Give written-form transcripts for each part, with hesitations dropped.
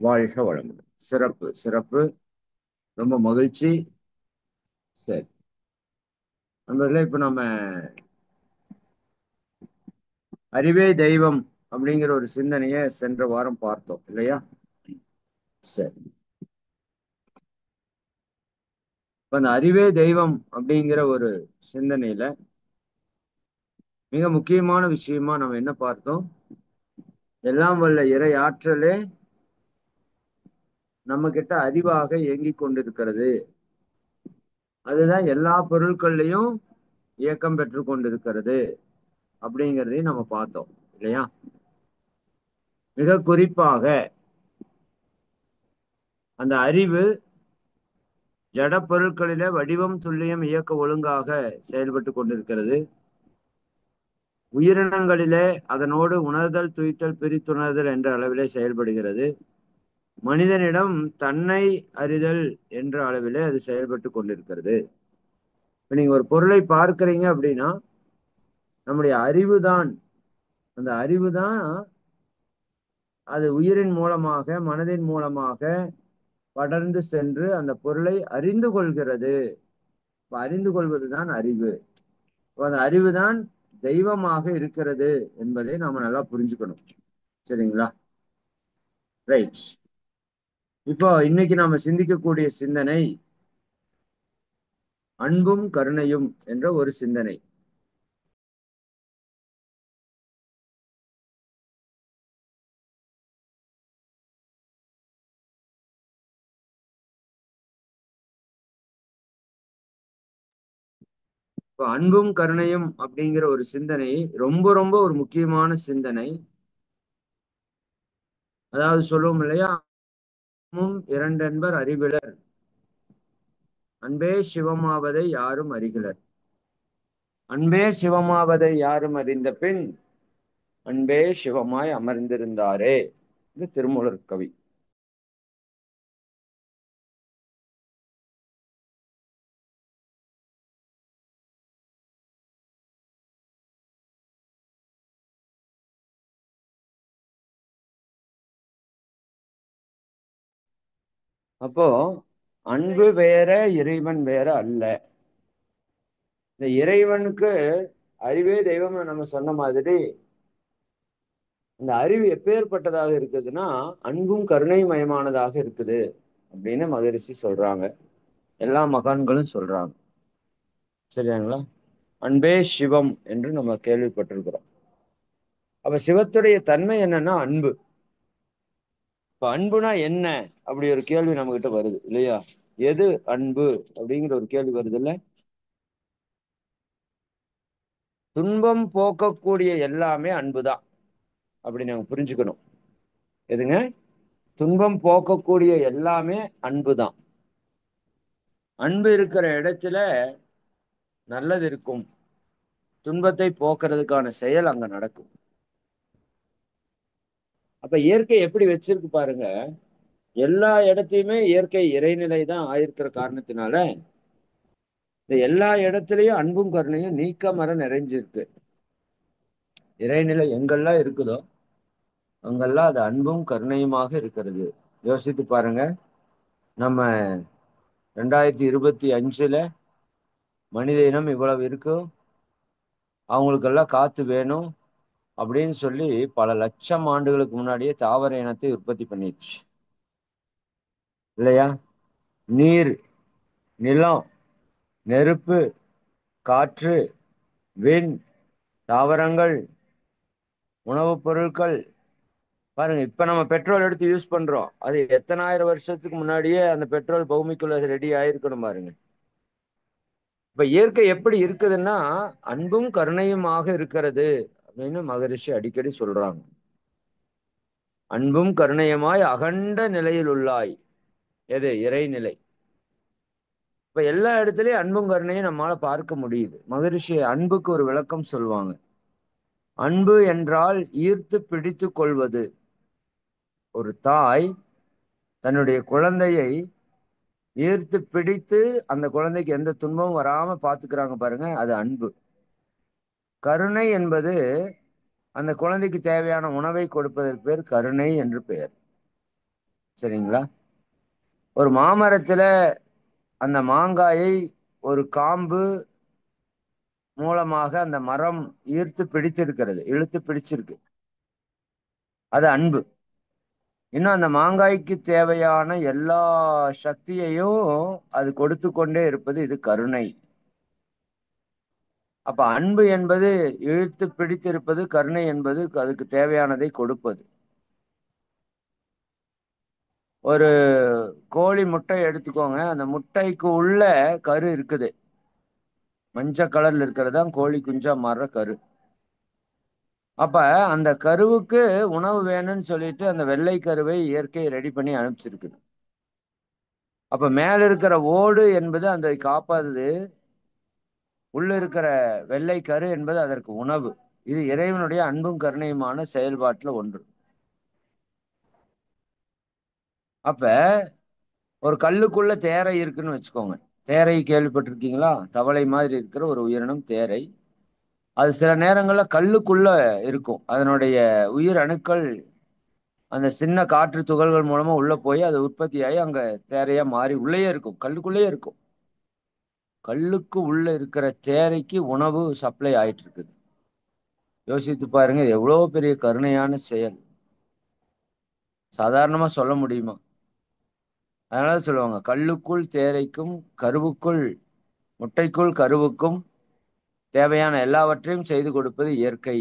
வாழ்க வளமுடன். சிறப்பு சிறப்பு. ரொம்ப மகிழ்ச்சி. சரி நண்பர்களே, இப்ப நம்ம அறிவே தெய்வம் அப்படிங்கிற ஒரு சிந்தனையை சென்ற வாரம் பார்த்தோம் இல்லையா? சரி, இப்ப அந்த அறிவே தெய்வம் அப்படிங்கிற ஒரு சிந்தனையில மிக முக்கியமான விஷயமா நம்ம என்ன பார்த்தோம்? எல்லாம் வல்ல இறை ஆற்றலே நம்ம கிட்ட அறிவாக இயங்கிக் கொண்டிருக்கிறது. அதுதான் எல்லா பொருட்கள்லையும் இயக்கம் பெற்று கொண்டிருக்கிறது அப்படிங்கிறதையும் நம்ம பார்த்தோம் இல்லையா? மிக குறிப்பாக அந்த அறிவு ஜட பொருட்களிலே வடிவம் துல்லியம் இயக்க ஒழுங்காக செயல்பட்டு கொண்டிருக்கிறது. உயிரினங்களிலே அதனோடு உணர்தல் துய்த்தல் பிரித்துணர்தல் என்ற அளவிலே செயல்படுகிறது. மனிதனிடம் தன்னை அறிதல் என்ற அளவிலே அது செயல்பட்டு கொண்டிருக்கிறது. இப்ப நீங்க ஒரு பொருளை பார்க்கிறீங்க அப்படின்னா நம்முடைய அறிவு தான், அந்த அறிவு தான் அது உயிரின் மூலமாக மனதின் மூலமாக படர்ந்து சென்று அந்த பொருளை அறிந்து கொள்கிறது. அறிந்து கொள்வதுதான் அறிவு. அந்த அறிவுதான் தெய்வமாக இருக்கிறது என்பதை நாம நல்லா புரிஞ்சுக்கணும். சரிங்களா? ரைட். இப்போ இன்னைக்கு நாம சிந்திக்கக்கூடிய சிந்தனை அன்பும் கருணையும் என்ற ஒரு சிந்தனை. இப்போ அன்பும் கருணையும் அப்படிங்கிற ஒரு சிந்தனை ரொம்ப ரொம்ப ஒரு முக்கியமான சிந்தனை. அதாவது சொல்லுவோம் இல்லையா, இரண்டென்பர் அறிவிலர், அன்பே சிவமாவதை யாரும் அறிகிலர். அன்பே சிவமாவதை யாரும் அறிந்த பின் அன்பே சிவமாய் அமர்ந்திருந்தாரே. இது திருமூலர் கவி. அப்போ அன்பு வேற இறைவன் வேற அல்ல. இந்த இறைவனுக்கு அறிவே தெய்வம் நம்ம சொன்ன மாதிரி இந்த அறிவு எப்பேற்பட்டதாக இருக்குதுன்னா அன்பும் கருணை மயமானதாக இருக்குது அப்படின்னு மகரிஷி சொல்றாங்க. எல்லா மகான்களும் சொல்றாங்க. சரியாங்களா? அன்பே சிவம் என்று நம்ம கேள்விப்பட்டிருக்கிறோம். அப்ப சிவத்துடைய தன்மை என்னன்னா அன்பு. இப்ப அன்புனா என்ன அப்படி ஒரு கேள்வி நம்ம கிட்ட வருது இல்லையா? எது அன்பு அப்படிங்கிற ஒரு கேள்வி வருது இல்ல? துன்பம் போக்கக்கூடிய எல்லாமே அன்புதான். அப்படி நாங்க புரிஞ்சுக்கணும். எதுங்க? துன்பம் போக்கக்கூடிய எல்லாமே அன்புதான். அன்பு இருக்கிற இடத்துல நல்லது இருக்கும். துன்பத்தை போக்குறதுக்கான செயல் அங்க நடக்கும். அப்ப இயற்கை எப்படி வச்சிருக்கு பாருங்க. எல்லா இடத்தையுமே இயற்கை இறைநிலை தான் ஆயிருக்கிற காரணத்தினால இந்த எல்லா இடத்துலயும் அன்பும் கருணையும் நீக்கமற நிறைஞ்சிருக்கு. இறைநிலை எங்கெல்லாம் இருக்குதோ அங்கெல்லாம் அது அன்பும் கருணையுமாக இருக்கிறது. யோசித்து பாருங்க. நம்ம 2025 மனித இனம் இவ்வளவு இருக்கும், அவங்களுக்கெல்லாம் காத்து வேணும் அப்படின்னு சொல்லி பல லட்சம் ஆண்டுகளுக்கு முன்னாடியே தாவர இனத்தை உற்பத்தி பண்ணிடுச்சு இல்லையா? நீர், நிலம், நெருப்பு, காற்று, விண், தாவரங்கள், உணவுப் பொருட்கள். பாருங்க, இப்ப நம்ம பெட்ரோல் எடுத்து யூஸ் பண்றோம். அது எத்தனாயிரம் வருஷத்துக்கு முன்னாடியே அந்த பெட்ரோல் பூமிக்குள்ள ரெடி ஆயிருக்கணும் பாருங்க. இப்ப இயற்கை எப்படி இருக்குதுன்னா அன்பும் கருணையுமாக இருக்கிறது அப்படின்னு மகரிஷி அடிக்கடி சொல்றாங்க. அன்பும் கருணையுமாய் அகண்ட நிலையில் உள்ளாய். எது? இறைநிலை. இப்ப எல்லா இடத்துலயும் அன்பும் கருணையும் நம்மால பார்க்க முடியுது. மகரிஷி அன்புக்கு ஒரு விளக்கம் சொல்லுவாங்க. அன்பு என்றால் ஈர்த்து பிடித்து கொள்வது. ஒரு தாய் தன்னுடைய குழந்தையை ஈர்த்து பிடித்து அந்த குழந்தைக்கு எந்த துன்பமும் வராம பாத்துக்கிறாங்க பாருங்க, அது அன்பு. கருணை என்பது அந்த குழந்தைக்கு தேவையான உணவை கொடுப்பதற்கு பேர் கருணை என்று பெயர். சரிங்களா? ஒரு மாமரத்துல அந்த மாங்காயை ஒரு காம்பு மூலமாக அந்த மரம் ஈர்த்து பிடித்திருக்கிறது, இழுத்து பிடிச்சிருக்கு. அது அன்பு. இன்னும் அந்த மாங்காய்க்கு தேவையான எல்லா சக்தியையும் அது கொடுத்து கொண்டே இருப்பது, இது கருணை. அப்ப அன்பு என்பது இழுத்து பிடித்திருப்பது, கருணை என்பது அதுக்கு தேவையானதை கொடுப்பது. ஒரு கோழி முட்டை எடுத்துக்கோங்க, அந்த முட்டைக்கு உள்ள கரு இருக்குது, மஞ்சள் கலர்ல இருக்கிறது தான் கோழி குஞ்சா மாறுற கரு. அப்ப அந்த கருவுக்கு உணவு வேணும்னு சொல்லிட்டு அந்த வெள்ளை கருவை இயற்கை ரெடி பண்ணி அனுப்பிச்சிருக்குது. அப்ப மேல இருக்கிற ஓடு என்பது அந்த காப்பாது, உள்ள இருக்கிற வெள்ளை கரு என்பது அதற்கு உணவு. இது இறைவனுடைய அன்பும் கருணையுமான செயல்பாட்டுல ஒன்று. அப்ப ஒரு கல்லுக்குள்ள தேரை இருக்குன்னு வச்சுக்கோங்க. தேரை கேள்விப்பட்டிருக்கீங்களா? தவளை மாதிரி இருக்கிற ஒரு உயிரினம் தேரை. அது சில நேரங்கள்ல கல்லுக்குள்ள இருக்கும். அதனுடைய உயிர் அணுக்கள் அந்த சின்ன காற்று துகள்கள் மூலமா உள்ள போய் அது உற்பத்தியாகி அங்க தேரையா மாறி உள்ளேயே இருக்கும், கல்லுக்குள்ளேயே இருக்கும். கல்லுக்கு உள்ள இருக்கிற தேரைக்கு உணவு சப்ளை ஆயிட்டு இருக்குது. யோசித்து பாருங்க, இது எவ்வளவு பெரிய கருணையான செயல். சாதாரணமா சொல்ல முடியுமா? அதனால சொல்லுவாங்க, கல்லுக்குள் தேரைக்கும் கருவுக்குள் முட்டைக்குள் கருவுக்கும் தேவையான எல்லாவற்றையும் செய்து கொடுப்பது இயற்கை.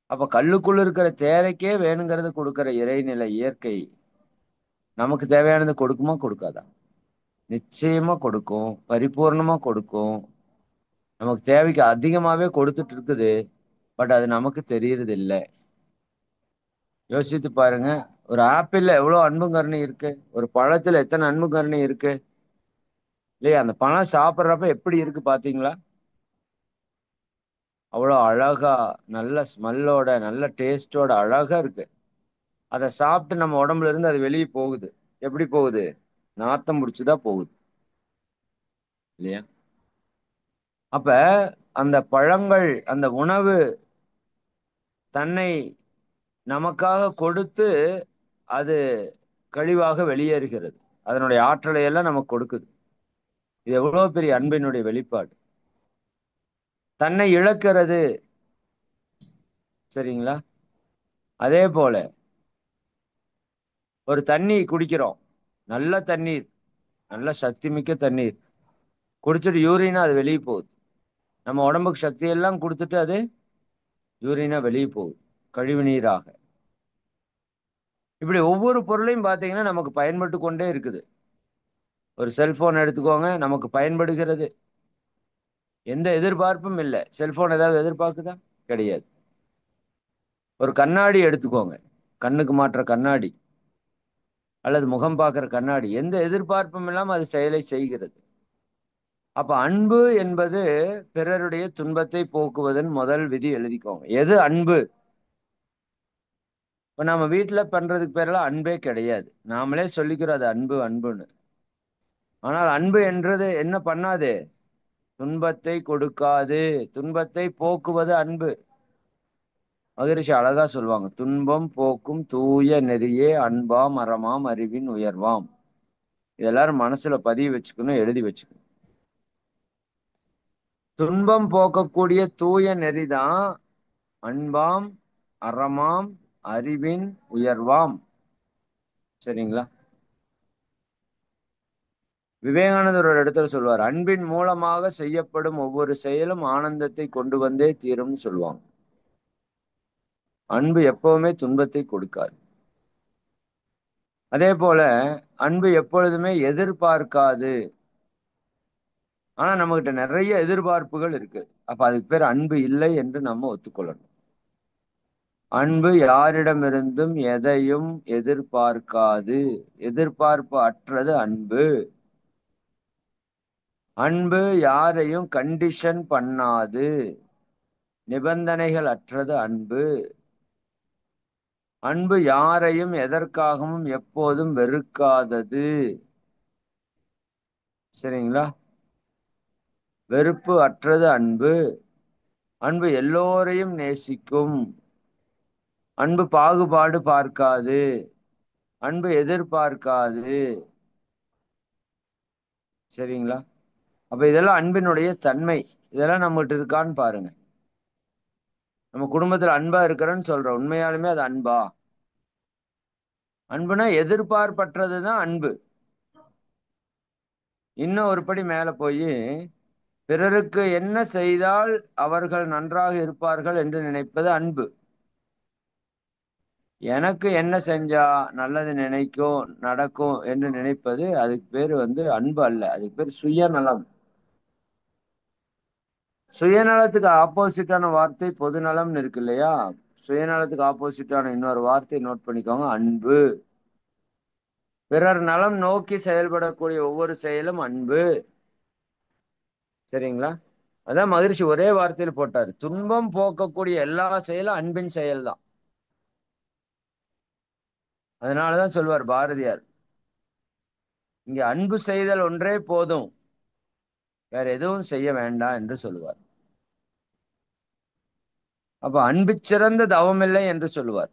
அப்ப கல்லுக்குள் இருக்கிற தேரைக்கே வேணுங்கிறது கொடுக்கிற இறைநிலை இயற்கை நமக்கு தேவையானது கொடுக்குமா கொடுக்காதா? நிச்சயமா கொடுக்கும், பரிபூர்ணமா கொடுக்கும். நமக்கு தேவைக்கு அதிகமாவே கொடுத்துட்டு இருக்குது. பட் அது நமக்கு தெரியறது இல்லை. யோசித்து பாருங்க, ஒரு ஆப்பிள்ல எவ்வளவு அன்பு கருணை இருக்கு, ஒரு பழத்துல எத்தனை அன்பு கருணை இருக்கு இல்லையா? அந்த பழம் சாப்பிட்றப்ப எப்படி இருக்கு பாத்தீங்களா? அவ்வளோ அழகா, நல்ல ஸ்மெல்லோட, நல்ல டேஸ்டோட அழகா இருக்கு. அதை சாப்பிட்டு நம்ம உடம்புல இருந்து அது வெளியே போகுது. எப்படி போகுது? நாத்தம் முடிச்சுதான் போகுது, இல்லையா? அப்ப அந்த பழங்கள், அந்த உணவு தன்னை நமக்காக கொடுத்து அது கழிவாக வெளியேறுகிறது. அதனுடைய ஆற்றலை எல்லாம் நமக்கு கொடுக்குது. இது எவ்வளவு பெரிய அன்பினுடைய வெளிப்பாடு. தன்னை இழக்கிறது. சரிங்களா? அதே போல ஒரு தண்ணி குடிக்கிறோம், நல்ல தண்ணீர், நல்ல சக்தி மிக்க தண்ணீர், குடிச்சிட்டு யூரினா அது வெளியே போகுது. நம்ம உடம்புக்கு சக்தி எல்லாம் கொடுத்துட்டு அது யூரினா வெளியே போகுது, கழிவு நீராக. இப்படி ஒவ்வொரு பொருளையும் பார்த்தீங்கன்னா நமக்கு பயன்பட்டு கொண்டே இருக்குது. ஒரு செல்போன் எடுத்துக்கோங்க, நமக்கு பயன்படுகிறது. எந்த எதிர்பார்ப்பும் இல்லை. செல்போன் ஏதாவது எதிர்பார்க்குதா? கிடையாது. ஒரு கண்ணாடி எடுத்துக்கோங்க, கண்ணுக்கு மாற்ற கண்ணாடி அல்லது முகம் பார்க்கிற கண்ணாடி, எந்த எதிர்பார்ப்பும் இல்லாமல் அது செயலை செய்கிறது. அப்ப அன்பு என்பது பிறருடைய துன்பத்தை போக்குவதன் முதல் விதி எழுதிக்கோங்க. எது அன்பு? இப்ப நம்ம வீட்டுல பண்றதுக்கு பேரெல்லாம் அன்பே கிடையாது. நாமளே சொல்லிக்கிறோம் அது அன்பு அன்புன்னு. ஆனால் அன்பு என்றது என்ன பண்ணாது? துன்பத்தை கொடுக்காது. துன்பத்தை போக்குவது அன்பு. மகரிஷி அழகா சொல்லுவாங்க, துன்பம் போக்கும் தூய நெறியே அன்பாம் அறமாம் அறிவின் உயர்வாம். இது எல்லாரும் மனசுல பதிய வச்சுக்கணும், எழுதி வச்சுக்கணும். துன்பம் போக்கக்கூடிய தூய நெறிதான் அன்பாம் அறமாம் அறிவின் உயர்வாம். சரிங்களா? விவேகானந்தர் ஒரு இடத்துல சொல்வார், அன்பின் மூலமாக செய்யப்படும் ஒவ்வொரு செயலும் ஆனந்தத்தை கொண்டு வந்தே தீரும்னு சொல்லுவாங்க. அன்பு எப்பவுமே துன்பத்தை கொடுக்காது. அதே போல அன்பு எப்பொழுதுமே எதிர்பார்க்காது. ஆனா நம்மகிட்ட நிறைய எதிர்பார்ப்புகள் இருக்கு. அப்ப அதுக்கு பேர் அன்பு இல்லை என்று நம்ம ஒத்துக்கொள்ளணும். அன்பு யாரிடமிருந்தும் எதையும் எதிர்பார்க்காது. எதிர்பார்ப்பு அற்றது அன்பு. அன்பு யாரையும் கண்டிஷன் பண்ணாது. நிபந்தனைகள் அற்றது அன்பு. அன்பு யாரையும் எதற்காகவும் எப்போதும் வெறுக்காதது. சரிங்களா? வெறுப்பு அற்றது அன்பு. அன்பு எல்லோரையும் நேசிக்கும். அன்பு பாகுபாடு பார்க்காது. அன்பு எதிர்பார்க்காது. சரிங்களா? அப்ப இதெல்லாம் அன்பினுடைய தன்மை. இதெல்லாம் நம்மகிட்ட இருக்கான்னு பாருங்க. நம்ம குடும்பத்துல அன்பா இருக்கிறோன்னு சொல்றோம், உண்மையாலுமே அது அன்பா? அன்புனா எதிர்பார்ப்பற்றதுதான் அன்பு. இன்னும் ஒரு படி மேல போய், பிறருக்கு என்ன செய்தால் அவர்கள் நன்றாக இருப்பார்கள் என்று நினைப்பது அன்பு. எனக்கு என்ன செஞ்சா நல்லது நினைக்கும் நடக்கும் என்று நினைப்பது, அதுக்கு பேர் அன்பு அல்ல, அதுக்கு பேர் சுயநலம். சுயநலத்துக்கு ஆப்போசிட்டான வார்த்தை பொதுநலம்னு இருக்கு இல்லையா? சுயநலத்துக்கு ஆப்போசிட்டான இன்னொரு வார்த்தை நோட் பண்ணிக்கோங்க, அன்பு. பிறர் நலம் நோக்கி செயல்படக்கூடிய ஒவ்வொரு செயலும் அன்பு. சரிங்களா? அதான் மகிழ்ச்சி ஒரே வார்த்தையில் போட்டாரு, துன்பம் போக்கக்கூடிய எல்லா செயலும் அன்பின் செயல் தான். அதனாலதான் சொல்வார் பாரதியார், இங்க அன்பு செய்தல் ஒன்றே போதும், வேற எதுவும் செய்ய வேண்டாம் என்று சொல்லுவார். அப்ப அன்பு சிறந்த தவமில்லை என்று சொல்லுவார்.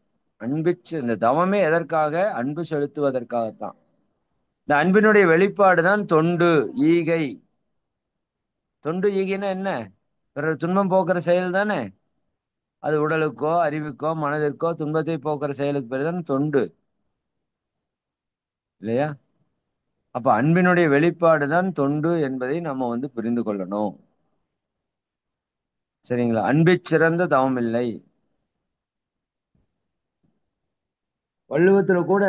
இந்த தவமே எதற்காக? அன்பு செலுத்துவதற்காகத்தான். இந்த அன்பினுடைய வெளிப்பாடு தான் தொண்டு, ஈகை. தொண்டு ஈகைன்னா என்ன? பிறர் துன்பம் போக்குற செயல் தானே. அது உடலுக்கோ அறிவுக்கோ மனதிற்கோ துன்பத்தை போக்குற செயலுக்கு பேர் தான் தொண்டு, இல்லையா? அப்ப அன்பினுடைய வெளிப்பாடு தான் தொண்டு என்பதை நம்ம புரிந்து கொள்ளணும். சரிங்களா? அன்பிற் சிறந்த தவம் இல்லை. வள்ளுவத்துல கூட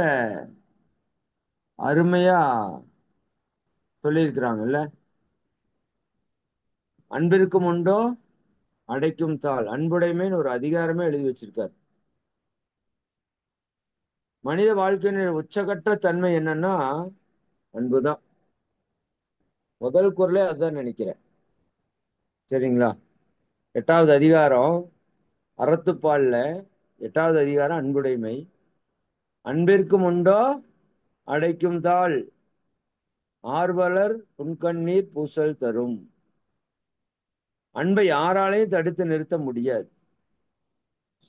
அருமையா சொல்லியிருக்கிறாங்கல்ல, அன்பிற்கும் உண்டோ அடைக்கும் தாள், அன்புடைமைன்னு ஒரு அதிகாரமே எழுதி வச்சிருக்காரு. மனித வாழ்க்கையின் உச்சகட்ட தன்மை என்னன்னா அன்புதான். முதல் குறளே அதுதான் நினைக்கிறேன். சரிங்களா? 8வது அதிகாரம் அறத்துப்பால்ல 8வது அதிகாரம் அன்புடைமை. அன்பிற்கும் உண்டோ அடைக்கும் தாள், ஆர்வலர் புன்கண்ணீர் பூசல் தரும். அன்பை யாராலையும் தடுத்து நிறுத்த முடியாது.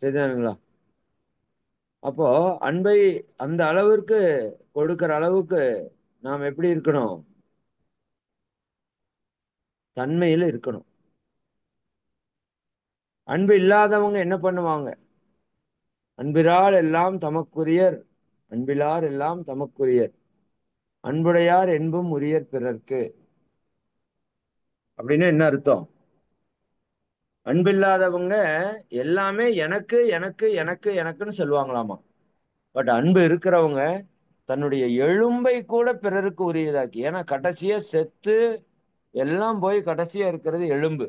சரிதானுங்களா? அப்போ அன்பை அந்த அளவிற்கு கொடுக்கிற அளவுக்கு நாம் எப்படி இருக்கணும்? தன்மையில இருக்கணும். அன்பு இல்லாதவங்க என்ன பண்ணுவாங்க? அன்பிலார் எல்லாம் தமக்குரியர், அன்பிலார் எல்லாம் தமக்குரியர், அன்புடையார் என்பும் உரியர் பிறர்க்கு. அப்படின்னு என்ன அர்த்தம்? அன்பில்லாதவங்க எல்லாமே எனக்கு எனக்கு எனக்கு எனக்குன்னு சொல்லுவாங்களாமா. பட் அன்பு இருக்கிறவங்க தன்னுடைய எலும்பை கூட பிறருக்கு உரியதாக்கி, ஏன்னா கடைசியா செத்து எல்லாம் போய் கடைசியா இருக்கிறது எலும்பு,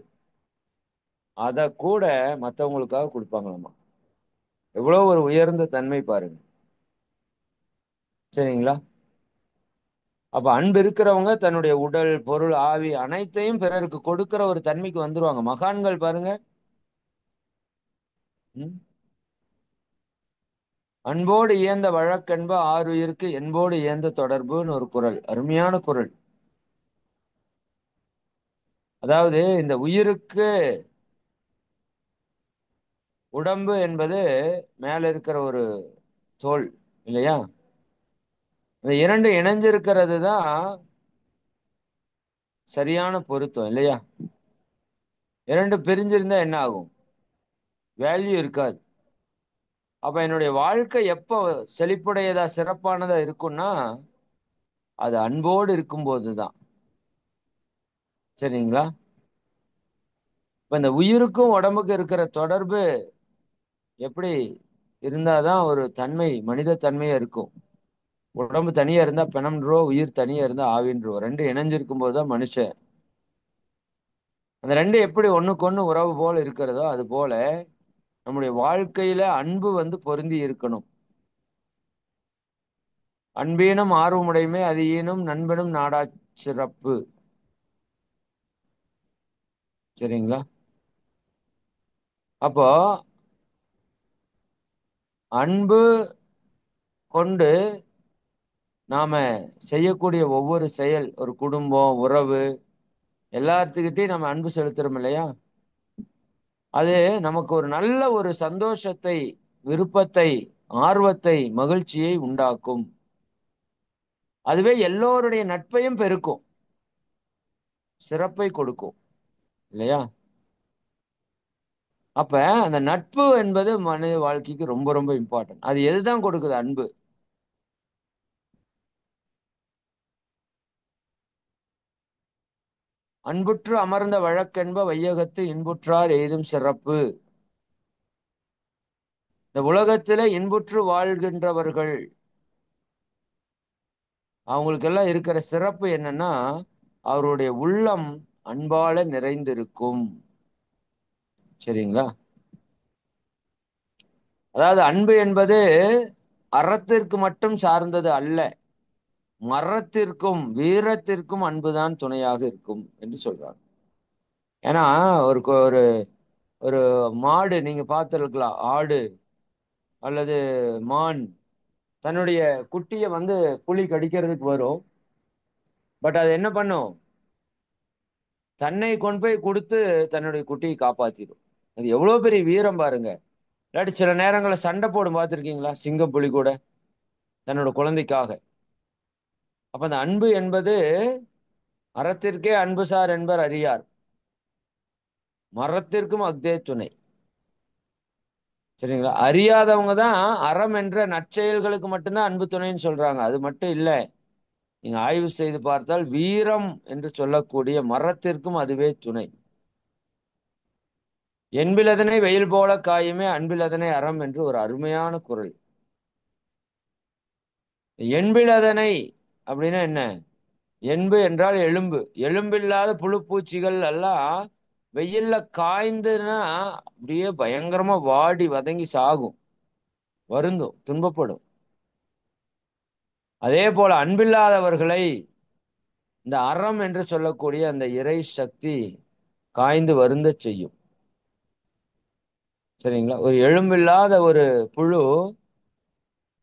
அதை கூட மற்றவங்களுக்காக கொடுப்பாங்களாமா. எவ்வளவு ஒரு உயர்ந்த தன்மை பாருங்க. சரிங்களா? அப்ப அன்பு இருக்கிறவங்க தன்னுடைய உடல் பொருள் ஆவி அனைத்தையும் பிறருக்கு கொடுக்கிற ஒரு தன்மைக்கு வந்துருவாங்க. மகான்கள் பாருங்க. ம்? அன்போடு இயந்த வழக்கென்ப ஆருயிருக்கு என்போடு இயந்த தொடர்புன்னு ஒரு குறள், அருமையான குறள். அதாவது இந்த உயிருக்கு உடம்பு என்பது மேல இருக்கிற ஒரு தோல், இல்லையா? இந்த இரண்டு இணைஞ்சிருக்கிறது தான் சரியான பொருத்தம், இல்லையா? இரண்டு பிரிஞ்சிருந்தா என்ன ஆகும்? வேல்யூ இருக்காது. அப்ப என்னுடைய வாழ்க்கை எப்போ செழிப்புடையதா சிறப்பானதா இருக்கும்னா அது அன்போடு இருக்கும்போது தான். சரிங்களா? இப்ப இந்த உயிருக்கும் உடம்புக்கு இருக்கிற தொடர்பு எப்படி இருந்தாதான் ஒரு தன்மை, மனித தன்மையா இருக்கும். உடம்பு தனியா இருந்தா பிணம்ன்றோ, உயிர் தனியா இருந்தா ஆவின்றோ. ரெண்டு இணைஞ்சிருக்கும் போதுதான் மனுஷன். அந்த ரெண்டு எப்படி ஒண்ணுக்கு ஒண்ணு உறவு போல இருக்கிறதோ அது போல நம்முடைய வாழ்க்கையில அன்பு பொருந்தி இருக்கணும். அன்பீனும் ஆர்வமுடைமை அது ஈனும் நண்பனும் நாடா சிறப்பு. சரிங்களா? அப்போ அன்பு கொண்டு நாம செய்யக்கூடிய ஒவ்வொரு செயல், ஒரு குடும்பம் உறவு எல்லாத்துக்கிட்டையும் நம்ம அன்பு செலுத்துறோம் இல்லையா? அது நமக்கு ஒரு நல்ல ஒரு சந்தோஷத்தை, விருப்பத்தை, ஆர்வத்தை, மகிழ்ச்சியை உண்டாக்கும். அதுவே எல்லோருடைய நட்பையும் பெருக்கும், சிறப்பை கொடுக்கும், இல்லையா? அப்ப அந்த நட்பு என்பது மனித வாழ்க்கைக்கு ரொம்ப ரொம்ப இம்பார்ட்டன்ட். அது எதுதான் கொடுக்குது? அன்பு. அன்புற்று அமர்ந்த வழக்கென்ப வையகத்து இன்புற்றார் எய்தும் சிறப்பு. இந்த உலகத்திலே இன்புற்று வாழ்கின்றவர்கள் அவங்களுக்கெல்லாம் இருக்கிற சிறப்பு என்னன்னா, அவருடைய உள்ளம் அன்பால நிறைந்திருக்கும். சரிங்களா? அதாவது அன்பு என்பது அறத்திற்கு மட்டும் சார்ந்தது அல்ல, மரத்திற்கும் வீரத்திற்கும் அன்புதான் துணையாக இருக்கும் என்று சொல்றாங்க. ஏன்னா ஒரு ஒரு ஒரு மாடு நீங்க பார்த்திருக்கலாம். ஆடு அல்லது மான் தன்னுடைய குட்டியை வந்து புலி கடிக்கிறதுக்கு வரும். பட் அது என்ன பண்ணும்? தன்னை கொண்டு போய் கொடுத்து தன்னுடைய குட்டியை காப்பாத்திடும். அது எவ்வளவு பெரிய வீரம் பாருங்க. இல்லாட்டி சில நேரங்களில் சண்டை போடும் பார்த்துருக்கீங்களா? சிங்கம் புலி கூட தன்னோட குழந்தைக்காக. அப்ப அந்த அன்பு என்பது அறத்திற்கே அன்புசார் என்பர் அறியார், மரத்திற்கும் அஃதே துணை. சரிங்களா? அறியாதவங்க தான் அறம் என்ற நற்செயல்களுக்கு மட்டும்தான் அன்பு துணைன்னு சொல்றாங்க. அது மட்டும் இல்லை, நீங்க ஆய்வு செய்து பார்த்தால் வீரம் என்று சொல்லக்கூடிய மரத்திற்கும் அதுவே துணை. என்பிலதனை வெயில் போல காயுமே அன்பிலதனை அறம் என்று ஒரு அருமையான குறள். என்பிலதனை அப்படின்னா என்ன? என்பு என்றால் எலும்பு. எலும்பில்லாத புழு பூச்சிகள் எல்லாம் வெயில்ல காய்ந்துன்னா அப்படியே பயங்கரமா வாடி வதங்கி சாகும், வருந்தும், துன்பப்படும். அதே போல அன்பில்லாதவர்களை இந்த அறம் என்று சொல்லக்கூடிய அந்த இறை சக்தி காய்ந்து வருந்த செய்யும். சரிங்களா? ஒரு எலும்பில்லாத ஒரு புழு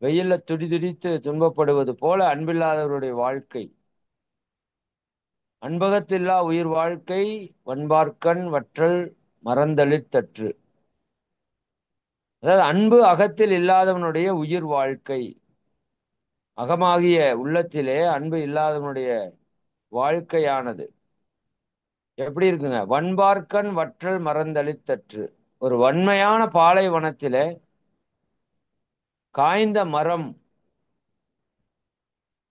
வெயில்ல துடிதுடித்து துன்பப்படுவது போல அன்பில்லாதவருடைய வாழ்க்கை. அன்பகத்தில்லா உயிர் வாழ்க்கை வன்பார்க்கண் வற்றல் மறந்தளிர் தற்று. அதாவது அன்பு அகத்தில் இல்லாதவனுடைய உயிர் வாழ்க்கை. அகமாகிய உள்ளத்திலே அன்பு இல்லாதவனுடைய வாழ்க்கையானது எப்படி இருக்குங்க? வன்பார்க்கண் வற்றல் மறந்தளிர் தற்று. ஒரு வன்மையான பாலைவனத்திலே காய்ந்த மரம்,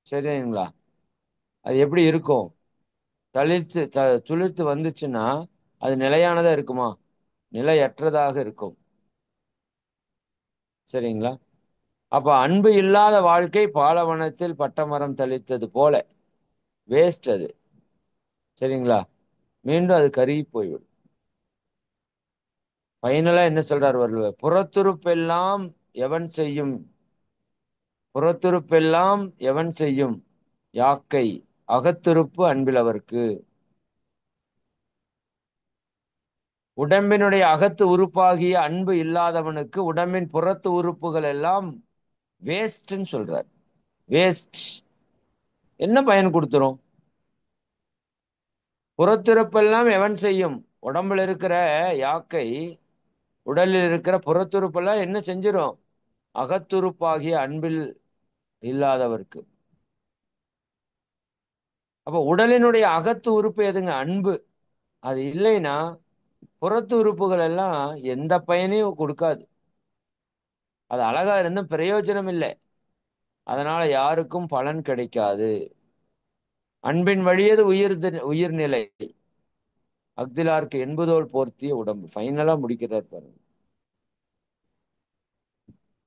சரிங்களா, அது எப்படி இருக்கும்? தளிர்த்து துளிர்த்து வந்துச்சுன்னா அது நிலையானதா இருக்குமா? நிலையற்றதாக இருக்கும். சரிங்களா? அப்ப அன்பு இல்லாத வாழ்க்கை பாலைவனத்தில் பட்டமரம் தளிர்த்தது போல வேஸ்ட் அது. சரிங்களா? மீண்டும் அது கருகி போய்விடும். ஃபைனலா என்ன சொல்றார் வள்ளுவர்? புறத்துறுப்பெல்லாம் எவன் செய்யும், புறத்துறுப்பெல்லாம் எவன் செய்யும் யாக்கை அகத்துறுப்பு அன்பிலவர்க்கு. உடம்பினுடைய அகத்து உறுப்பாகிய அன்பு இல்லாதவனுக்கு உடம்பின் புறத்து உறுப்புகள் எல்லாம் வேஸ்ட்ன்னு சொல்றார். வேஸ்ட். என்ன பயன் கொடுத்துரும்? புறத்துறுப்பெல்லாம் எவன் செய்யும், உடம்புல இருக்கிற யாக்கை உடலில் இருக்கிற புறத்துறுப்பெல்லாம் என்ன செஞ்சிடும்? அகத்துறுப்பாகிய அன்பில் இல்லாதவர்க்கு. அப்ப உடலினுடைய அகத்து உறுப்பு எதுங்க? அன்பு. அது இல்லைன்னா புறத்து உறுப்புகள் எல்லாம் எந்த பயனையும் கொடுக்காது. அது அழகா இருந்தும் பிரயோஜனம் இல்லை. அதனால யாருக்கும் பலன் கிடைக்காது. அன்பின் வழியது உயிர்நிலை அஃதிலார்க்கு என்பதோல் போர்த்திய உடம்பு. ஃபைனலா முடிக்கிறார் பாருங்க.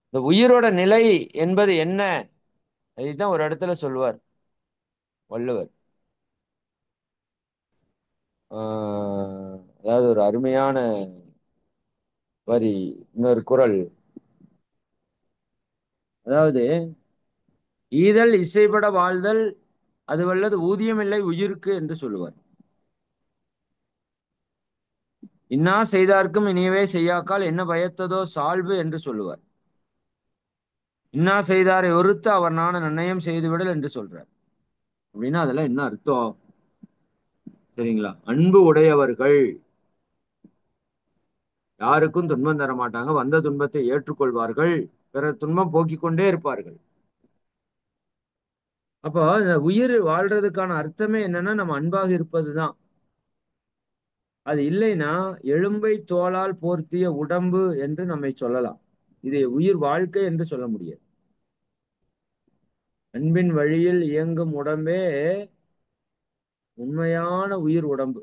இந்த உயிரோட நிலை என்பது என்ன? இதைத்தான் ஒரு இடத்துல சொல்வார் வள்ளுவர். அதாவது ஒரு அருமையான வரி, இன்னொரு குறள். அதாவது ஈதல் இசைப்பட வாழ்தல் அது வல்லது ஊதியமில்லை உயிருக்கு என்று சொல்லுவார். இன்னா செய்தார்க்கும் இனியவே செய்யாக்கால் என்ன பயத்ததோ சால்பு என்று சொல்லுவார். இன்னா செய்தாரை ஒருத்து அவர் நாண நிர்ணயம் செய்துவிடல் என்று சொல்றார். அப்படின்னா அதெல்லாம் என்ன அர்த்தம்? சரிங்களா? அன்பு உடையவர்கள் யாருக்கும் துன்பம் தர மாட்டாங்க, வந்த துன்பத்தை ஏற்றுக்கொள்வார்கள். பிறர் துன்பம் போக்கிக் கொண்டே இருப்பார்கள். அப்போ இந்த உயிர் வாழ்றதுக்கான அர்த்தமே என்னன்னா நம்ம அன்பாக இருப்பதுதான். அது இல்லைன்னா எலும்பை தோலால் போர்த்திய உடம்பு என்று நம்மை சொல்லலாம். இதை உயிர் வாழ்க்கை என்று சொல்ல முடியாது. அன்பின் வழியில் இயங்கும் உடம்பே உண்மையான உயிர் உடம்பு.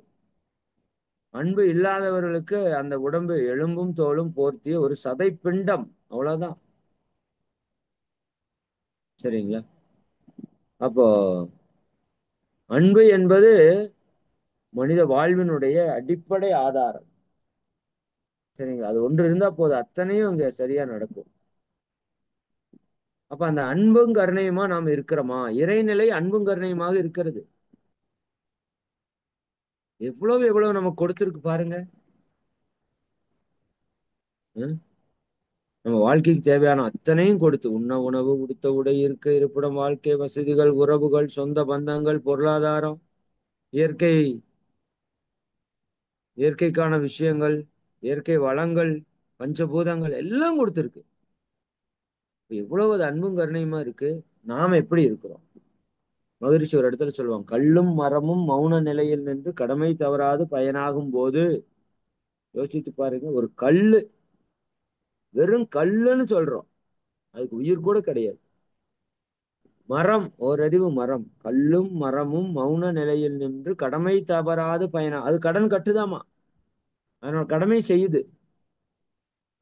அன்பு இல்லாதவர்களுக்கு அந்த உடம்பு எலும்பும் தோலும் போர்த்திய ஒரு சதை பிண்டம், அவ்வளவுதான். சரிங்களா? அப்போ அன்பு என்பது மனித வாழ்வினுடைய அடிப்படை ஆதாரம். சரிங்களா? அது ஒன்று இருந்தா போதும், அத்தனையும் இங்க சரியா நடக்கும். அப்ப அந்த அன்பும் கருணையுமா நாம் இருக்கிறோமா? இறைநிலை அன்பும் கருணையுமாக இருக்கிறது. எவ்வளவு எவ்வளவு நமக்கு கொடுத்திருக்கு பாருங்க. ம்? நம்ம வாழ்க்கைக்கு தேவையான அத்தனையும் கொடுத்து, உண்ண உணவு, உடுத்த உடை, இருக்க இருப்பிடம், வாழ்க்கை வசதிகள், உறவுகள், சொந்த பந்தங்கள், பொருளாதாரம், இயற்கை இயற்கைக்கான விஷயங்கள், இயற்கை வளங்கள், பஞ்சபூதங்கள் எல்லாம் கொடுத்திருக்கு. எவ்வளவு அது அன்பும் கருணையுமா இருக்கு. நாம எப்படி இருக்கிறோம்? மகிழ்ச்சி ஒரு இடத்துல சொல்லுவாங்க, கல்லும் மரமும் மௌன நிலையில் நின்று கடமை தவறாது பயனாகும் போது. யோசித்து பாருங்க, ஒரு கல்லு, வெறும் கல்லுன்னு சொல்றோம், அதுக்கு உயிர் கூட கிடையாது. மரம், ஓரறிவு மரம், கல்லும் மரமும் மௌன நிலையில் நின்று கடமை தவறாது பயனா, அது கடன் கட்டுதாமா, அதனோட கடமை செய்யுது.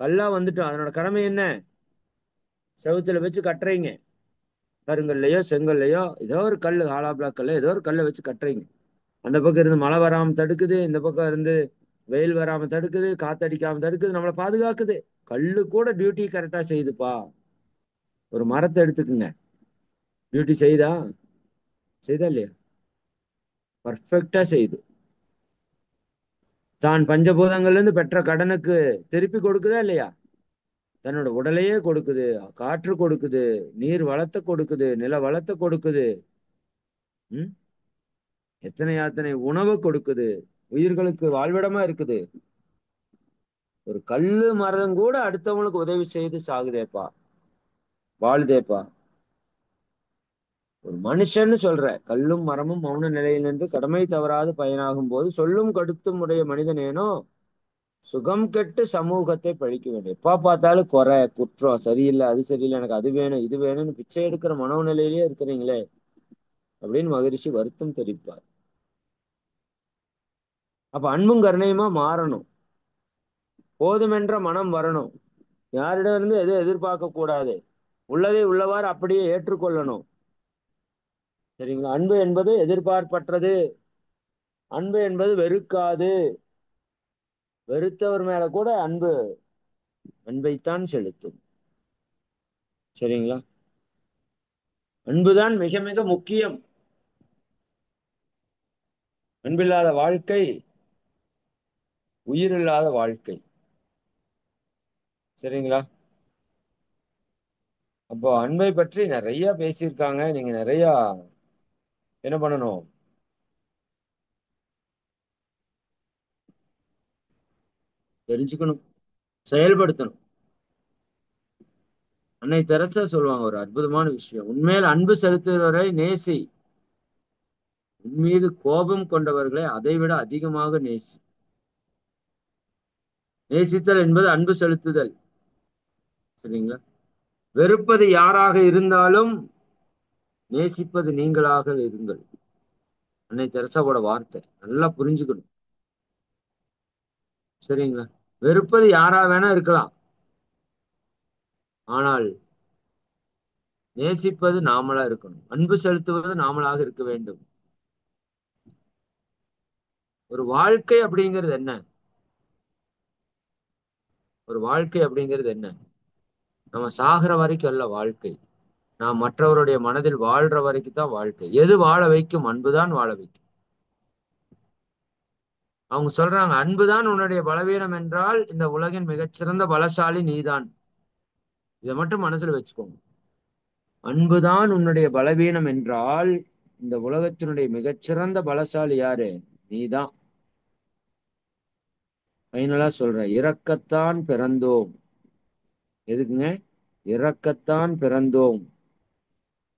கல்லா வந்துட்டோம், அதனோட கடமை என்ன? செவுத்துல வச்சு கட்டுறீங்க, கருங்கல்லையோ செங்கல்லையோ ஏதோ ஒரு கல், ஹாலா பிளாக் கல்ல ஏதோ ஒரு கல்லை வச்சு கட்டுறீங்க. அந்த பக்கம் இருந்து மழை வராம தடுக்குது, இந்த பக்கம் இருந்து வெயில் வராம தடுக்குது, காத்தடிக்காம தடுக்குது, நம்மளை பாதுகாக்குது. கல்லு கூட டியூட்டி கரெக்டா செய்யுதுப்பா. ஒரு மரத்தை எடுத்துக்குங்க, டியூட்டி செய்தா? செய்தா இல்லையா? பர்ஃபெக்டா செய்யுது. தான் பஞ்சபூதங்கள்ல இருந்து பெற்ற கடனுக்கு திருப்பி கொடுக்குதா இல்லையா? தன்னோட உடலையே கொடுக்குது, காற்று கொடுக்குது, நீர் வளத்தை கொடுக்குது, நில வளத்தை கொடுக்குது. ம்? எத்தனை அத்தனை உணவு கொடுக்குது, உயிர்களுக்கு வாழ்விடமா இருக்குது. ஒரு கல்லு மரம் கூட அடுத்தவங்களுக்கு உதவி செய்து சாகுதேப்பா, வாழுதேப்பா. ஒரு மனுஷன்னு சொல்ற, கல்லும் மரமும் மௌன நிலையில் நின்று கடமை தவறாது பயனாகும் போது சொல்லும் கடுத்தும் உடைய மனிதனேனோ சுகம் கெட்டு சமூகத்தை பழிக்க வேண்டும். எப்ப பார்த்தாலும் குறை குற்றம், சரியில்லை அது சரியில்லை, எனக்கு அது வேணும் இது வேணும்னு பிச்சை எடுக்கிற மனோநிலையிலேயே இருக்கிறீங்களே அப்படின்னு மகரிஷி வருத்தம் தெரிவிப்பார். அப்ப அன்பும் கருணையுமா மாறணும். போதுமென்ற மனம் வரணும். யாரிடம் இருந்து எதுவும் எதிர்பார்க்க கூடாது. உள்ளதை உள்ளவாறு அப்படியே ஏற்றுக்கொள்ளணும். சரிங்களா? அன்பு என்பது எதிர்பார்ப்பற்றது. அன்பு என்பது வெறுக்காது. வெறுத்தவர் மேல கூட அன்பு அன்பைத்தான் செலுத்தும். சரிங்களா? அன்புதான் மிக மிக முக்கியம். அன்பில்லாத வாழ்க்கை உயிரில்லாத வாழ்க்கை. சரிங்களா? அப்போ அன்பை பற்றி நிறைய பேசியிருக்காங்க. நீங்க நிறைய என்ன பண்ணணும்? தெரிஞ்சுக்கணும், செயல்படுத்தணும். அன்னை தெரசா சொல்லுவாங்க ஒரு அற்புதமான விஷயம், உண்மையில் அன்பு செலுத்துகிறவரை நேசி, உன் மீது கோபம் கொண்டவர்களை அதைவிட அதிகமாக நேசி. நேசித்தல் என்பது அன்பு செலுத்துதல். சரிங்களா? வெறுப்பது யாராக இருந்தாலும் நேசிப்பது நீங்களாக இருங்கள். அன்னை தெரசாவோட வார்த்தை நல்லா புரிஞ்சுக்கணும். சரிங்களா? வெறுப்பது யாரா வேணா இருக்கலாம், ஆனால் நேசிப்பது நாமளா இருக்கணும். அன்பு செலுத்துவது நாமளாக இருக்க வேண்டும். ஒரு வாழ்க்கை அப்படிங்கிறது என்ன? ஒரு வாழ்க்கை அப்படிங்கிறது என்ன? நம்ம சாகிற வரைக்கும் அல்ல வாழ்க்கை. நாம் மற்றவருடைய மனதில் வாழ்ற வரைக்கும் தான் வாழ்க்கை. எது வாழ வைக்கும்? அன்புதான் வாழ வைக்கும். அவங்க சொல்றாங்க, அன்புதான் உன்னுடைய பலவீனம் என்றால் இந்த உலகின் மிகச்சிறந்த பலசாலி நீதான். இதை மட்டும் மனசுல வச்சுக்கோங்க. அன்புதான் உன்னுடைய பலவீனம் என்றால் இந்த உலகத்தினுடைய மிகச்சிறந்த பலசாலி யாரு? நீதான். ஃபைனலா சொல்றேன், இரக்கத்தான் பிறந்தோம். எதுக்குங்க? இறக்கத்தான் பிறந்தோம்,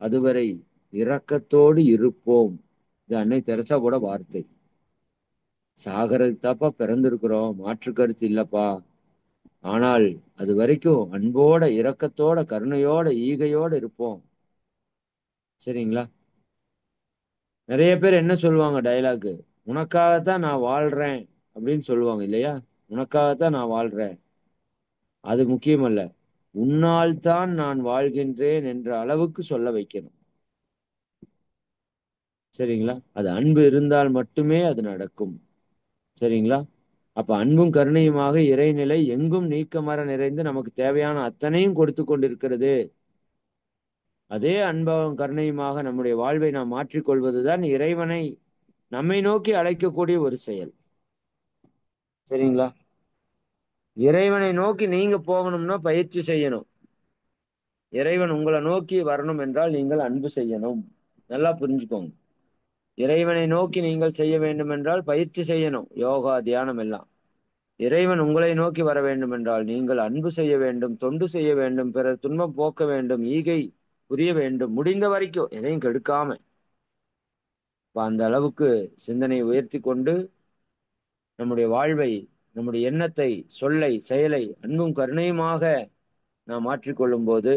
அதுவரை இரக்கத்தோடு இருப்போம். இது அன்னை தெரசா கூட வார்த்தை. சாகரத்துக்கு தாப்பா பிறந்திருக்கிறோம், மாற்று கருத்து இல்லப்பா. ஆனால் அது வரைக்கும் அன்போட, இரக்கத்தோட, கருணையோட, ஈகையோட இருப்போம். சரிங்களா? நிறைய பேர் என்ன சொல்லுவாங்க டயலாக், உனக்காகத்தான் நான் வாழ்றேன் அப்படின்னு சொல்லுவாங்க இல்லையா? உனக்காகத்தான் நான் வாழ்றேன், அது முக்கியமல்ல. உன்னால் தான் நான் வாழ்கின்றேன் என்ற அளவுக்கு சொல்ல வைக்கணும். சரிங்களா? அது அன்பு இருந்தால் மட்டுமே அது நடக்கும். சரிங்களா? அப்ப அன்பும் கருணையுமாக இறைநிலை எங்கும் நீக்கமற நிறைந்து நமக்கு தேவையான அத்தனையும் கொடுத்து கொண்டிருக்கிறது. அதே அன்பும் கருணையுமாக நம்முடைய வாழ்வை நாம் மாற்றிக்கொள்வதுதான் இறைவனை நம்மை நோக்கி அழைக்கக்கூடிய ஒரு செயல். சரிங்களா? இறைவனை நோக்கி நீங்க போகணும்னா பயிற்சி செய்யணும். இறைவன் உங்களை நோக்கி வரணும் என்றால் நீங்கள் அன்பு செய்யணும். நல்லா புரிஞ்சுக்கோங்க. இறைவனை நோக்கி நீங்கள் செய்ய வேண்டும் என்றால் பயிற்சி செய்யணும், யோகா தியானம் எல்லாம். இறைவன் உங்களை நோக்கி வர வேண்டும் என்றால் நீங்கள் அன்பு செய்ய வேண்டும், தொண்டு செய்ய வேண்டும், பிறர் துன்பம் போக்க வேண்டும், ஈகை புரிய வேண்டும், முடிந்த வரைக்கும் எதையும் கெடுக்காம. இப்ப அந்த அளவுக்கு சிந்தனையை உயர்த்தி கொண்டு நம்முடைய வாழ்வை, நம்முடைய எண்ணத்தை, சொல்லை, செயலை அன்பும் கருணையுமாக நாம் மாற்றிக்கொள்ளும் போது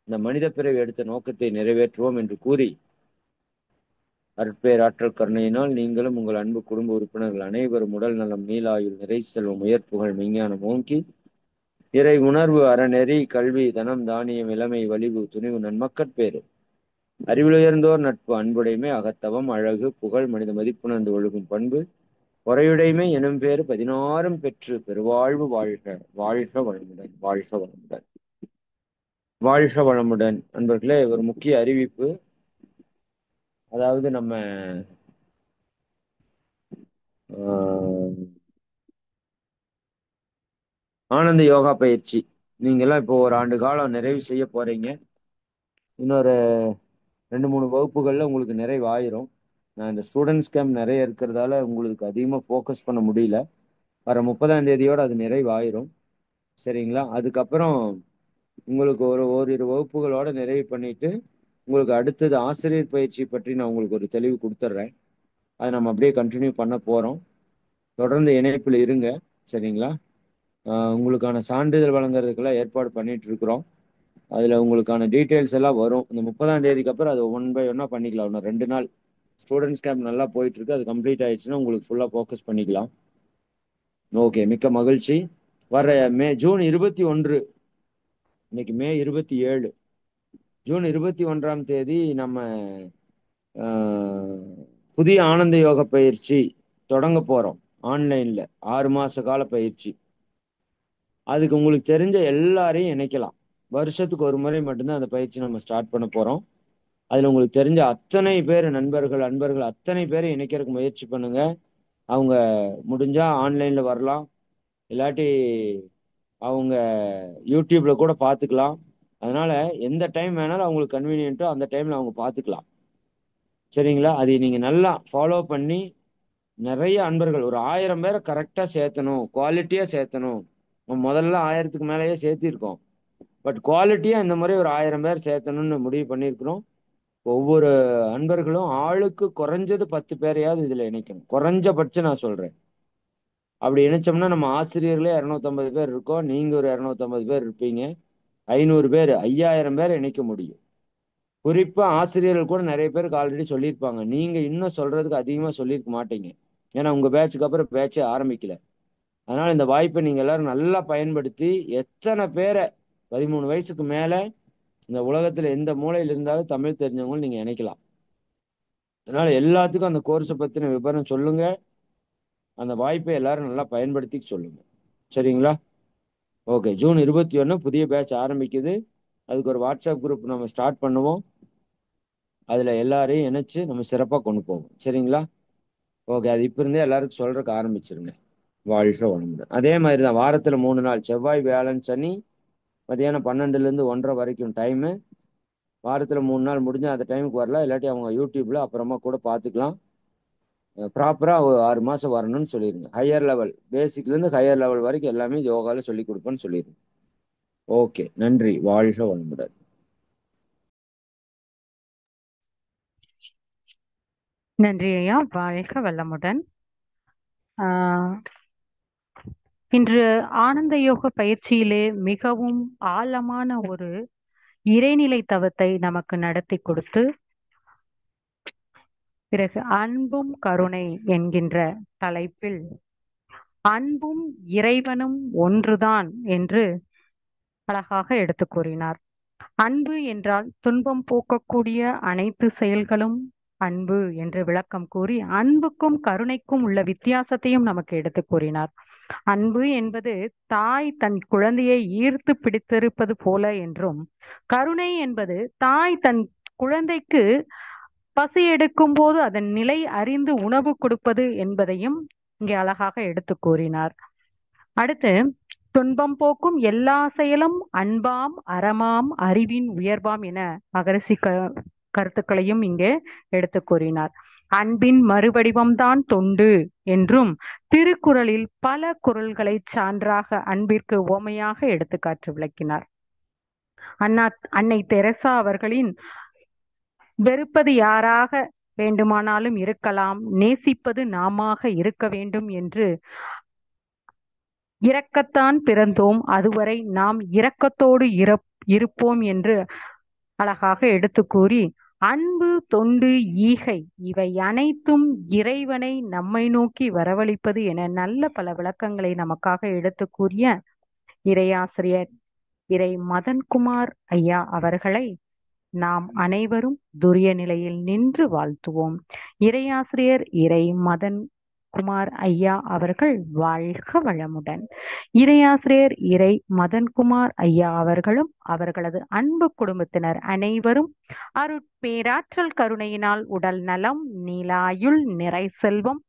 இந்த மனித பிறவி எடுத்த நோக்கத்தை நிறைவேற்றுவோம் என்று கூறி, அருட்பேராற்றல் கருணையினால் நீங்களும் உங்கள் அன்பு குடும்ப உறுப்பினர்கள் அனைவரும் உடல் நலம், நீலாயுள், நிறை செல்வம், உயர்ப்புகள், மெஞ்ஞானம் ஓங்கி இறை உணர்வு, அறநெறி, கல்வி, தனம், தானியம், இளமை, வலிவு, துணிவு, நன்மக்கட்பேறு, அறிவிலுயர்ந்தோர் நட்பு, அன்புடைமை, அகத்தவம், அழகு, புகழ், மனித மதிப்புணர்ந்து ஒழுகும் பண்பு, பொறையுடைமை எனும் பேறு 16 பெற்று பெருவாழ்வு வாழ்க. வாழ்க வளமுடன், வாழ்க வளமுடன், வாழ்க வளமுடன். அன்பர்களே, ஒரு முக்கிய அறிவிப்பு. அதாவது நம்ம ஆனந்த யோகா பயிற்சி நீங்கெல்லாம் இப்போ ஒரு ஆண்டு காலம் நிறைவு செய்ய போறீங்க. இன்னொரு 2-3 வகுப்புகள்ல உங்களுக்கு நிறைவாயிரும். நான் இந்த ஸ்டூடெண்ட்ஸ் கேம்ப் நிறைய இருக்கிறதால உங்களுக்கு அதிகமாக ஃபோக்கஸ் பண்ண முடியல. வர 30ஆம் தேதியோட அது நிறைவாயிரும். சரிங்களா? அதுக்கப்புறம் உங்களுக்கு ஓரிரு வகுப்புகளோட நிறைவு பண்ணிட்டு உங்களுக்கு அடுத்தது ஆசிரியர் பயிற்சி பற்றி நான் உங்களுக்கு ஒரு தெளிவு கொடுத்துட்றேன். அதை நம்ம அப்படியே கண்டினியூ பண்ண போறோம். தொடர்ந்து இணைப்பில் இருங்க. சரிங்களா? உங்களுக்கான சான்றிதழ் வழங்குறதுக்கெல்லாம் ஏற்பாடு பண்ணிட்டு இருக்கிறோம். அதில் உங்களுக்கான டீட்டெயில்ஸ் எல்லாம் வரும். இந்த 30ஆம் தேதிக்கு அப்புறம் அது ஒன் பை ஒன்னாக பண்ணிக்கலாம். இன்னும் 2 நாள் ஸ்டூடெண்ட்ஸ் கேம்ப் நல்லா போயிட்டு இருக்கு. அது கம்ப்ளீட் ஆயிடுச்சுன்னா உங்களுக்கு ஃபுல்லாக ஃபோக்கஸ் பண்ணிக்கலாம். ஓகே, மிக்க மகிழ்ச்சி. வர ஜூன் 21, இன்னைக்கு மே 27, ஜூன் 21ஆம் தேதி நம்ம புதிய ஆனந்த யோக பயிற்சி தொடங்க போறோம். ஆன்லைன்ல 6 மாச கால பயிற்சி. அதுக்கு உங்களுக்கு தெரிஞ்ச எல்லாரையும் இணைக்கலாம். வருஷத்துக்கு ஒரு முறை மட்டும்தான் அந்த பயிற்சி நம்ம ஸ்டார்ட் பண்ண போறோம். அதுல உங்களுக்கு தெரிஞ்ச அத்தனை பேர், நண்பர்கள், அன்பர்கள் அத்தனை பேரை இணைக்கிறதுக்கு முயற்சி பண்ணுங்க. அவங்க முடிஞ்சா ஆன்லைன்ல வரலாம், இல்லாட்டி அவங்க யூடியூப்ல கூட பார்த்துக்கலாம். அதனால எந்த டைம் வேணாலும் அவங்களுக்கு கன்வீனியன்ட்டோ அந்த டைம்ல அவங்க பார்த்துக்கலாம். சரிங்களா? அதை நீங்க நல்லா ஃபாலோ பண்ணி நிறைய அன்பர்கள், ஒரு 1000 பேரை கரெக்டா சேர்த்தணும், குவாலிட்டியா சேர்த்தணும். முதல்ல 1000க்கு மேலேயே சேர்த்திருக்கோம். பட் குவாலிட்டியா இந்த முறை ஒரு 1000 பேர் சேர்த்தணும்னு முடிவு பண்ணியிருக்கிறோம். ஒவ்வொரு அன்பர்களும் ஆளுக்கு குறைஞ்சது 10 பேரையாவது இதுல இணைக்கணும். குறைஞ்சபட்சம் நான் சொல்றேன். அப்படி இணைச்சோம்னா நம்ம ஆசிரியர்களே 250 பேர் இருக்கோம், நீங்க ஒரு 250 பேர் இருப்பீங்க. 500 பேர், 5000 பேர் இணைக்க முடியும். குறிப்பா ஆசிரியர்கள் கூட நிறைய பேருக்கு ஆல்ரெடி சொல்லியிருப்பாங்க. நீங்க இன்னும் சொல்றதுக்கு அதிகமா சொல்லியிருக்க மாட்டீங்க. ஏன்னா உங்க பேட்சுக்கு அப்புறம் பேட்சே ஆரம்பிக்கல. அதனால இந்த வாய்ப்பை நீங்க எல்லாரும் நல்லா பயன்படுத்தி எத்தனை பேரை 13 வயசுக்கு மேல இந்த உலகத்துல எந்த மூலையில் இருந்தாலும் தமிழ் தெரிஞ்சவங்களும் நீங்க இணைக்கலாம். அதனால எல்லாத்துக்கும் அந்த கோர்ஸை பத்தின விவரம் சொல்லுங்க. அந்த வாய்ப்பை எல்லாரும் நல்லா பயன்படுத்தி சொல்லுங்க. சரிங்களா? ஓகே, ஜூன் 21 புதிய பேட்ச் ஆரம்பிக்குது. அதுக்கு ஒரு வாட்ஸ்அப் குரூப் நம்ம ஸ்டார்ட் பண்ணுவோம். அதுல எல்லாரையும் இணைச்சு நம்ம சிறப்பாக கொண்டு போவோம். சரிங்களா? ஓகே, அது இப்ப இருந்தே எல்லாருக்கும் சொல்றதுக்கு ஆரம்பிச்சிருங்க. வாழ்க வளமுடன். அதே மாதிரி தான் வாரத்துல 3 நாள், செவ்வாய், வியாழன், சனி, மதியானம் 12ல இருந்து 1:30 வரைக்கும் டைமு. வாரத்துல 3 நாள் முடிஞ்சா அந்த டைமுக்கு வரலாம், இல்லாட்டி அவங்க யூடியூப்ல அப்புறமா கூட பார்த்துக்கலாம். ப்ராப்பரா ஒரு 6 மாசம் வரணும்னு சொல்லிருங்க. ஹையர் லெவல், பேசிக்ல இருந்து ஹையர் லெவல் வரைக்கும் எல்லாமே யோகால சொல்லி கொடுப்பேன்னு சொல்லிருங்க. ஓகே, நன்றி. வாழ்க வளமுடன். நன்றி ஐயா, வாழ்க வளமுடன். இன்று ஆனந்த யோக பயிற்சியிலே மிகவும் ஆழமான ஒரு இறைநிலை தவத்தை நமக்கு நடத்தி கொடுத்து, பிறகு அன்பும் கருணை என்கின்ற தலைப்பில் அன்பும் இறைவனும் ஒன்றுதான் என்று அழகாக எடுத்து கூறினார். அன்பு என்றால் துன்பம் போக்கக்கூடிய அனைத்து செயல்களும் அன்பு என்று விளக்கம் கூறி, அன்புக்கும் கருணைக்கும் உள்ள வித்தியாசத்தையும் நமக்கு எடுத்து கூறினார். அன்பு என்பது தாய் தன் குழந்தையை ஈர்த்து பிடித்திருப்பது போல என்றும், கருணை என்பது தாய் தன் குழந்தைக்கு பசி எடுக்கும் போது அதன் நிலை அறிந்து உணவு கொடுப்பது என்பதையும் இங்கே அழகாக எடுத்து கூறினார். அடுத்து, துன்பம் போக்கும் எல்லா செயலும் அன்பாம் அறமாம் அறிவின் உயர்வாம் என மகரிஷி கருத்துக்களையும் இங்கே எடுத்து கூறினார். அன்பின் மறுவடிவம்தான் தொண்டு என்றும் திருக்குறளில் பல குறள்களை சான்றாக அன்பிற்கு உவமையாக எடுத்துக்காட்டு விளக்கினார். அன்னை தெரசா அவர்களின் வெறுப்பது யாராக வேண்டுமானாலும் இருக்கலாம், நேசிப்பது நாமாக இருக்க வேண்டும் என்று, இரக்கத்தான் பிறந்தோம், அதுவரை நாம் இரக்கத்தோடு இருப்போம் என்று அழகாக எடுத்து கூறி, அன்பு தொண்டு ஈகை இவை அனைத்தும் இறைவனை நம்மை நோக்கி வரவழைப்பது என நல்ல பல விளக்கங்களை நமக்காக எடுத்து கூறிய இறையாசிரியர் இறை மதன்குமார் ஐயா அவர்களை நாம் அனைவரும் துரிய நிலையில் நின்று வாழ்த்துவோம். இறையாசிரியர் இறை மதன் குமார் ஐயா அவர்கள் வாழ்க வளமுடன். இறையாசிரியர் இறை மதன்குமார் ஐயா அவர்களும் அவர்களது அன்பு குடும்பத்தினர் அனைவரும் அருட்பேராற்றல் கருணையினால் உடல் நலம், நீலாயுள், நிறை செல்வம்,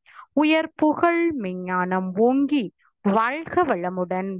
உயர் புகழ், மெஞ்ஞானம் ஓங்கி வாழ்க வளமுடன்.